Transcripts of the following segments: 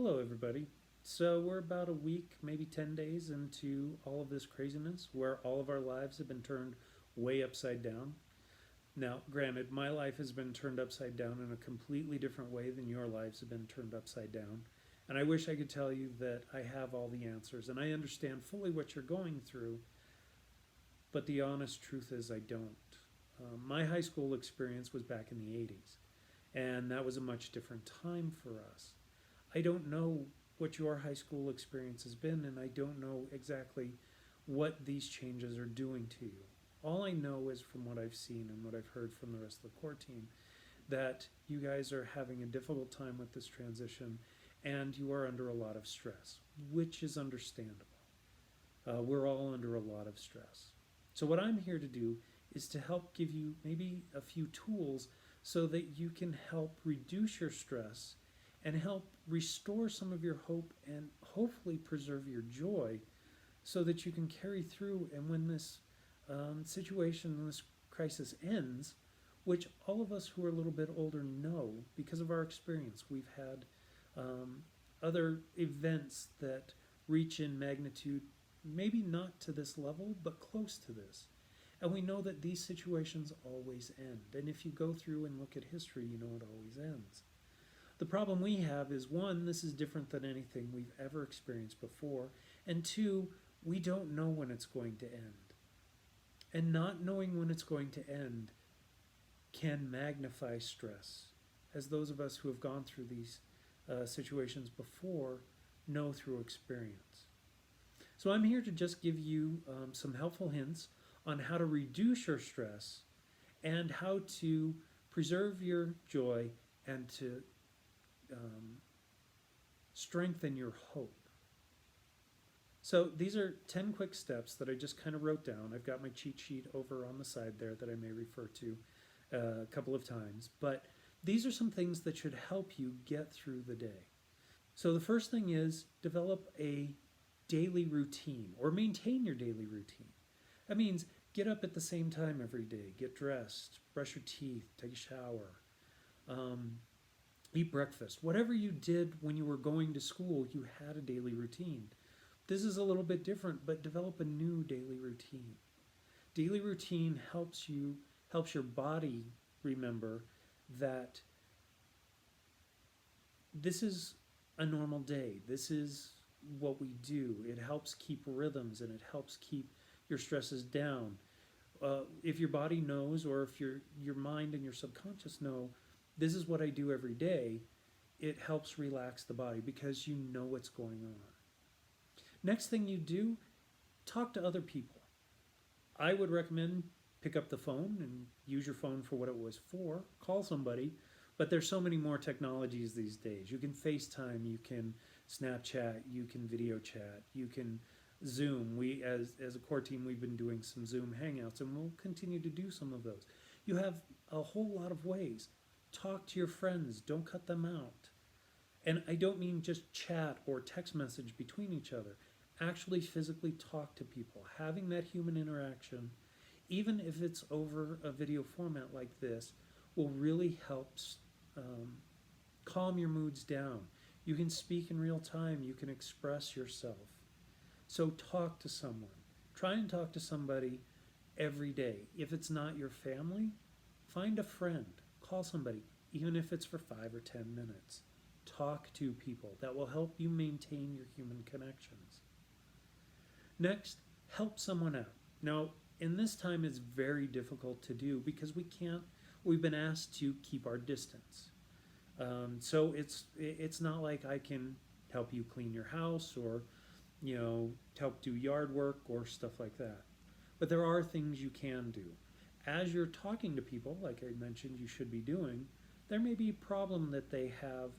Hello, everybody. So, we're about a week, maybe 10 days into all of this craziness where all of our lives have been turned way upside down. Now, granted, my life has been turned upside down in a completely different way than your lives have been turned upside down. And I wish I could tell you that I have all the answers and I understand fully what you're going through, but the honest truth is I don't. My high school experience was back in the 80s, and that was a much different time for us. I don't know what your high school experience has been, and I don't know exactly what these changes are doing to you. All I know is from what I've seen and what I've heard from the rest of the core team that you guys are having a difficult time with this transition and you are under a lot of stress, which is understandable. We're all under a lot of stress. So, what I'm here to do is to help give you maybe a few tools so that you can help reduce your stress and help restore some of your hope and hopefully preserve your joy so that you can carry through. And when this situation, this crisis ends, which all of us who are a little bit older know because of our experience, we've had um, other events that reach in magnitude, maybe not to this level, but close to this. And we know that these situations always end. And if you go through and look at history, you know it always ends. The problem we have is one, this is different than anything we've ever experienced before, and two, we don't know when it's going to end. And not knowing when it's going to end can magnify stress, as those of us who have gone through these situations before know through experience. So I'm here to just give you some helpful hints on how to reduce your stress and how to preserve your joy and to um, strengthen your hope. So these are 10 quick steps that I just kind of wrote down. I've got my cheat sheet over on the side there that I may refer to a couple of times. But these are some things that should help you get through the day. So the first thing is develop a daily routine or maintain your daily routine. That means get up at the same time every day, get dressed, brush your teeth, take a shower, um, eat breakfast. Whatever you did when you were going to school, you had a daily routine. This is a little bit different, but develop a new daily routine. Daily routine helps your body remember that this is a normal day. This is what we do. It helps keep rhythms and it helps keep your stresses down. If your body knows, or if your mind and your subconscious know, this is what I do every day, it helps relax the body because you know what's going on. Next thing you do, talk to other people. I would recommend pick up the phone and use your phone for what it was for, call somebody, but there's so many more technologies these days. You can FaceTime, you can Snapchat, you can video chat, you can Zoom. We, as a core team, we've been doing some Zoom hangouts and we'll continue to do some of those. You have a whole lot of ways. Talk to your friends, don't cut them out. And I don't mean just chat or text message between each other. Actually, physically talk to people. Having that human interaction, even if it's over a video format like this, will really help um, calm your moods down. You can speak in real time, you can express yourself. So, talk to someone. Try and talk to somebody every day. If it's not your family, find a friend. Call somebody, even if it's for 5 or 10 minutes. Talk to people. That will help you maintain your human connections. Next, help someone out. Now, in this time, it's very difficult to do because we've been asked to keep our distance. So it's not like I can help you clean your house or, help do yard work or stuff like that. But there are things you can do. As you're talking to people, like I mentioned, you should be doing, there may be a problem that they have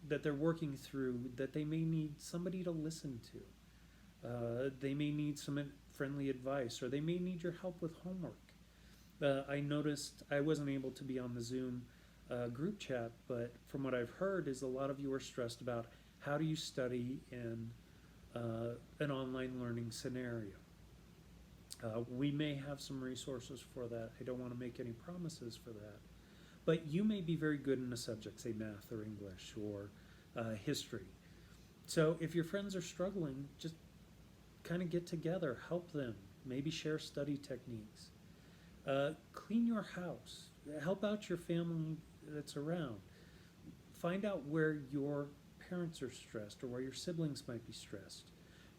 that they're working through that they may need somebody to listen to. They may need some friendly advice or they may need your help with homework. I noticed I wasn't able to be on the Zoom group chat, but from what I've heard is a lot of you are stressed about how do you study in an online learning scenario. We may have some resources for that. I don't want to make any promises for that. But you may be very good in a subject, say math or English or history. So if your friends are struggling, just kind of get together, help them, maybe share study techniques. Clean your house, help out your family that's around. Find out where your parents are stressed or where your siblings might be stressed.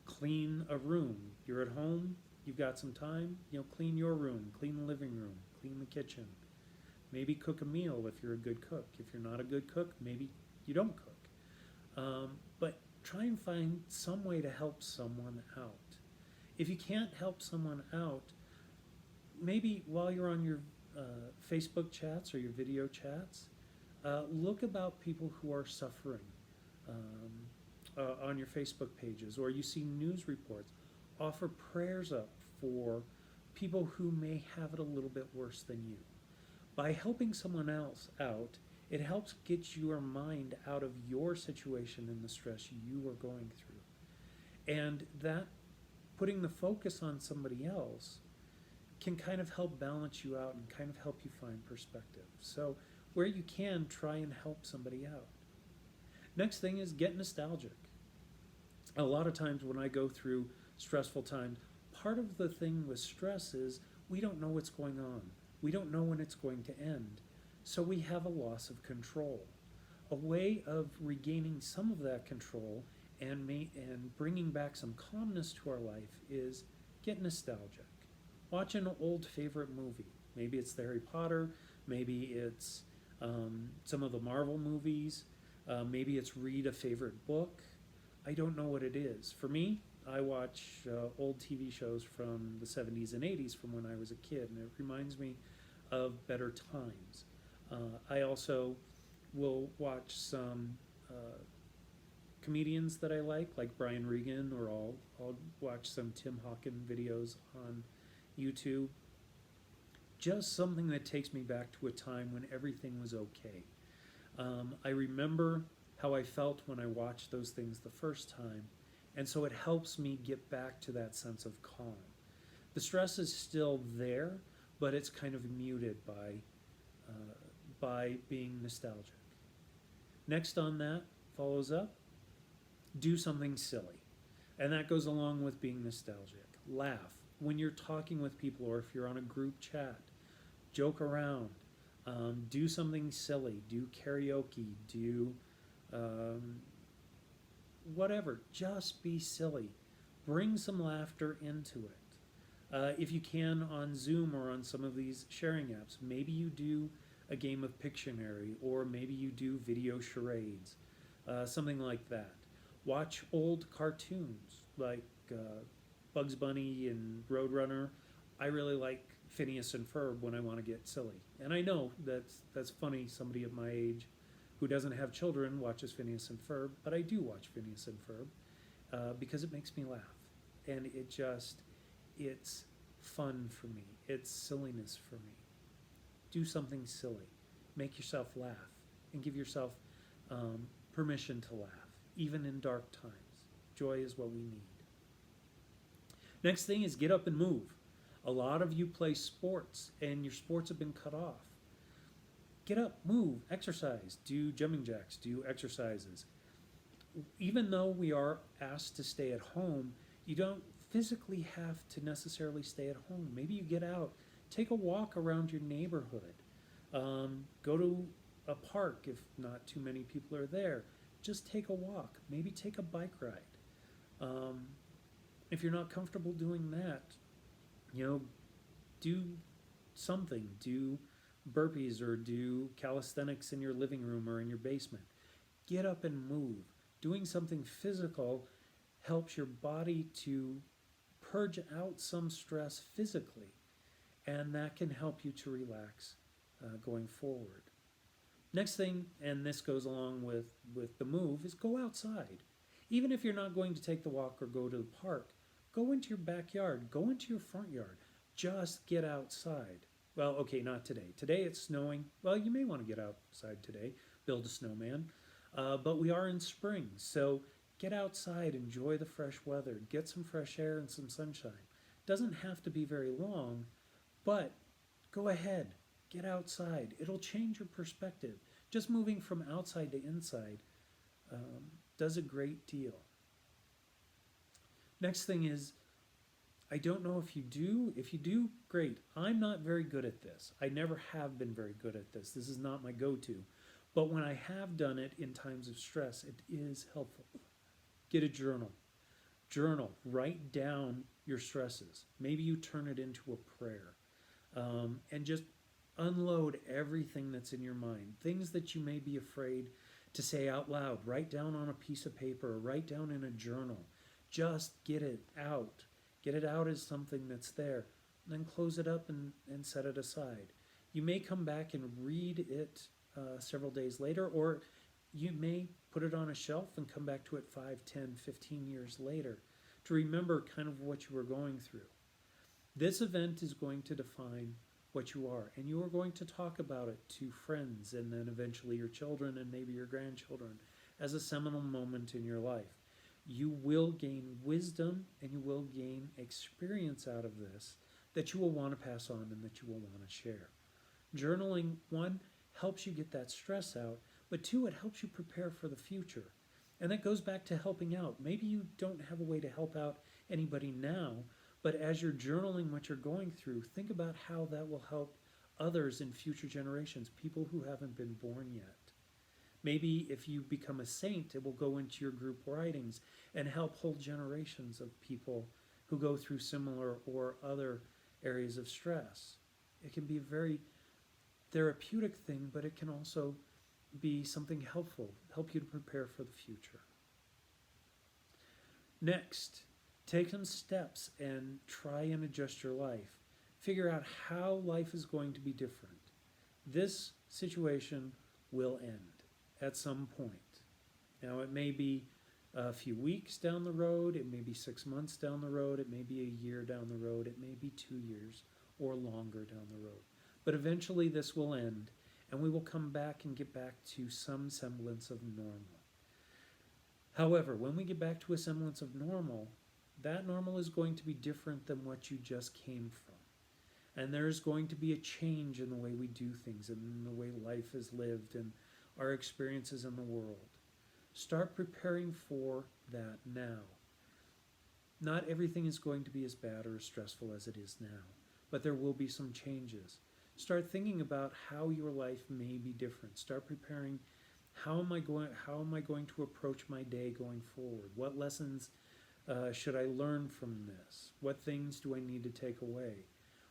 Clean a room. You're at home, you've got some time, clean your room, clean the living room, clean the kitchen. Maybe cook a meal if you're a good cook. If you're not a good cook, maybe you don't cook. But try and find some way to help someone out. If you can't help someone out, maybe while you're on your Facebook chats or your video chats, look about people who are suffering on your Facebook pages, or you see news reports. Offer prayers up for people who may have it a little bit worse than you. By helping someone else out, it helps get your mind out of your situation and the stress you are going through. And that putting the focus on somebody else can kind of help balance you out and kind of help you find perspective. So where you can, try and help somebody out. Next thing is get nostalgic. A lot of times when I go through stressful times, part of the thing with stress is we don't know what's going on. We don't know when it's going to end. So we have a loss of control. A way of regaining some of that control and bringing back some calmness to our life is get nostalgic. Watch an old favorite movie. Maybe it's the Harry Potter, maybe it's some of the Marvel movies, maybe it's read a favorite book. I don't know what it is. For me, I watch old TV shows from the 70s and 80s from when I was a kid, and it reminds me of better times. I also will watch some comedians that I like Brian Regan, or I'll watch some Tim Hawken videos on YouTube. Just something that takes me back to a time when everything was okay. I remember how I felt when I watched those things the first time, and so it helps me get back to that sense of calm. The stress is still there, but it's kind of muted by being nostalgic. Next on that follows up, do something silly. And that goes along with being nostalgic. Laugh. When you're talking with people or if you're on a group chat, joke around. Do something silly. Do karaoke. Do whatever. Just be silly. Bring some laughter into it. If you can on Zoom or on some of these sharing apps, maybe you do a game of Pictionary, or maybe you do video charades, something like that. Watch old cartoons like Bugs Bunny and Roadrunner. I really like Phineas and Ferb when I want to get silly. And I know that's funny, somebody of my age who doesn't have children watches Phineas and Ferb, but I do watch Phineas and Ferb because it makes me laugh. And it's fun for me. It's silliness for me. Do something silly. Make yourself laugh and give yourself permission to laugh, even in dark times. Joy is what we need. Next thing is get up and move. A lot of you play sports and your sports have been cut off. Get up, move, exercise, do jumping jacks, do exercises. Even though we are asked to stay at home, you don't physically have to necessarily stay at home. Maybe you get out, take a walk around your neighborhood, go to a park if not too many people are there. Just take a walk, maybe take a bike ride. If you're not comfortable doing that, do something. Do burpees or do calisthenics in your living room or in your basement. Get up and move. Doing something physical helps your body to purge out some stress physically, and that can help you to relax going forward. Next thing, and this goes along with the move, is go outside. Even if you're not going to take the walk or go to the park, go into your backyard, go into your front yard. Just get outside. Well, okay, not today. Today it's snowing. Well, you may want to get outside today, build a snowman. But we are in spring, so get outside, enjoy the fresh weather, get some fresh air and some sunshine. Doesn't have to be very long, but go ahead, get outside. It'll change your perspective. Just moving from outside to inside does a great deal. Next thing is, I don't know if you do. If you do, great. I'm not very good at this. I never have been very good at this. This is not my go-to. But when I have done it in times of stress, it is helpful. Get a journal. Journal. Write down your stresses. Maybe you turn it into a prayer. And just unload everything that's in your mind. Things that you may be afraid to say out loud. Write down on a piece of paper or write down in a journal. Just get it out. Get it out as something that's there. Then close it up and set it aside. You may come back and read it several days later, or you may put it on a shelf and come back to it 5, 10, 15 years later to remember kind of what you were going through. This event is going to define what you are, and you are going to talk about it to friends and then eventually your children and maybe your grandchildren as a seminal moment in your life. You will gain wisdom and you will gain experience out of this that you will want to pass on and that you will want to share. Journaling, one, helps you get that stress out, but two, it helps you prepare for the future. And that goes back to helping out. Maybe you don't have a way to help out anybody now, but as you're journaling what you're going through, think about how that will help others in future generations, people who haven't been born yet. Maybe if you become a saint, it will go into your group writings and help whole generations of people who go through similar or other areas of stress. It can be a very therapeutic thing, but it can also be something helpful, help you to prepare for the future. Next, take some steps and try and adjust your life. Figure out how life is going to be different. This situation will end at some point. Now, it may be a few weeks down the road, it may be 6 months down the road, it may be a year down the road, it may be 2 years or longer down the road. But eventually this will end, and we will come back and get back to some semblance of normal. However, when we get back to a semblance of normal, that normal is going to be different than what you just came from. And there's going to be a change in the way we do things and in the way life is lived and our experiences in the world. Start preparing for that now. Not everything is going to be as bad or as stressful as it is now, but there will be some changes. Start thinking about how your life may be different. Start preparing, how am I going to approach my day going forward? What lessons should I learn from this? What things do I need to take away?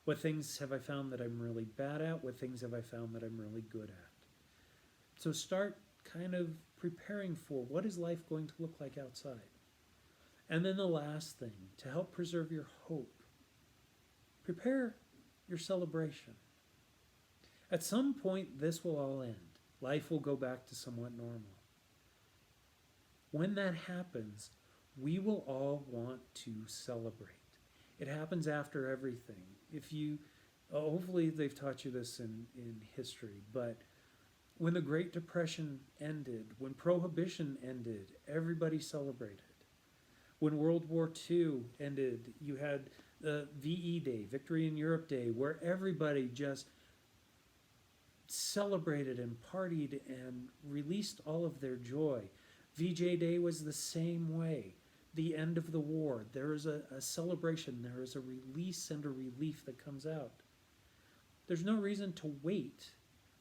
What things have I found that I'm really bad at? What things have I found that I'm really good at? So start kind of preparing for what is life going to look like outside. And then the last thing, to help preserve your hope, prepare your celebration. At some point, this will all end. Life will go back to somewhat normal. When that happens, we will all want to celebrate. It happens after everything. Hopefully they've taught you this in history, but when the Great Depression ended, when Prohibition ended, everybody celebrated. When World War II ended, you had the VE Day, Victory in Europe Day, where everybody just celebrated and partied and released all of their joy. VJ Day was the same way. The end of the war, there is a celebration, there is a release and a relief that comes out. There's no reason to wait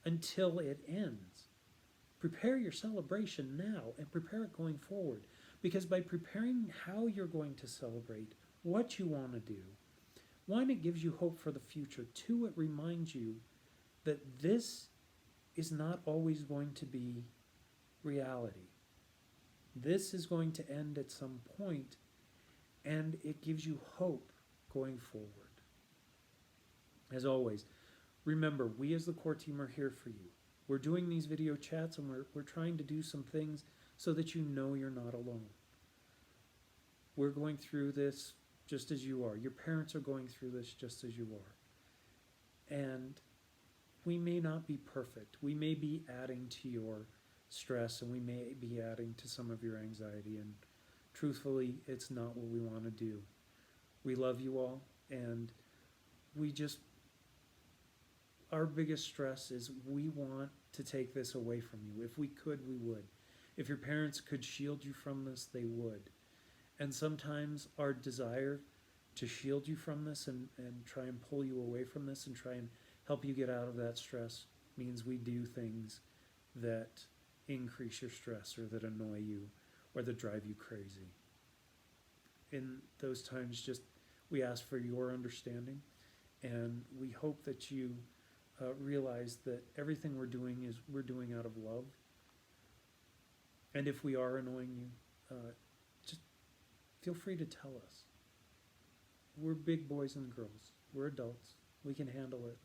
until it ends. Prepare your celebration now and prepare it going forward, because by preparing how you're going to celebrate, what you want to do, one, it gives you hope for the future. Two, it reminds you that this is not always going to be reality. This is going to end at some point, and it gives you hope going forward. As always, remember, we as the core team are here for you. We're doing these video chats, and we're trying to do some things so that you know you're not alone. We're going through this just as you are. Your parents are going through this just as you are. And we may not be perfect. We may be adding to your stress, and we may be adding to some of your anxiety, and truthfully, it's not what we want to do. We love you all, and our biggest stress is we want to take this away from you. If we could, we would. If your parents could shield you from this, they would. And sometimes our desire to shield you from this and try and pull you away from this and try and help you get out of that stress means we do things that increase your stress or that annoy you or that drive you crazy. In those times, just we ask for your understanding, and we hope that you realize that everything we're doing out of love. And if we are annoying you, just feel free to tell us. We're big boys and girls. We're adults. We can handle it.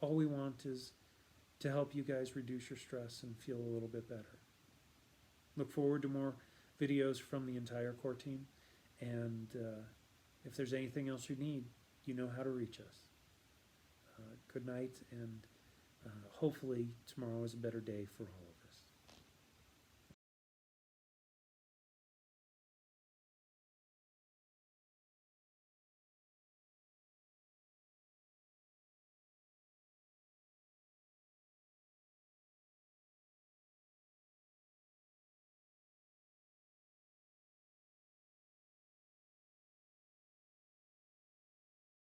All we want is to help you guys reduce your stress and feel a little bit better. Look forward to more videos from the entire core team. And if there's anything else you need, you know how to reach us. Good night, and hopefully tomorrow is a better day for all.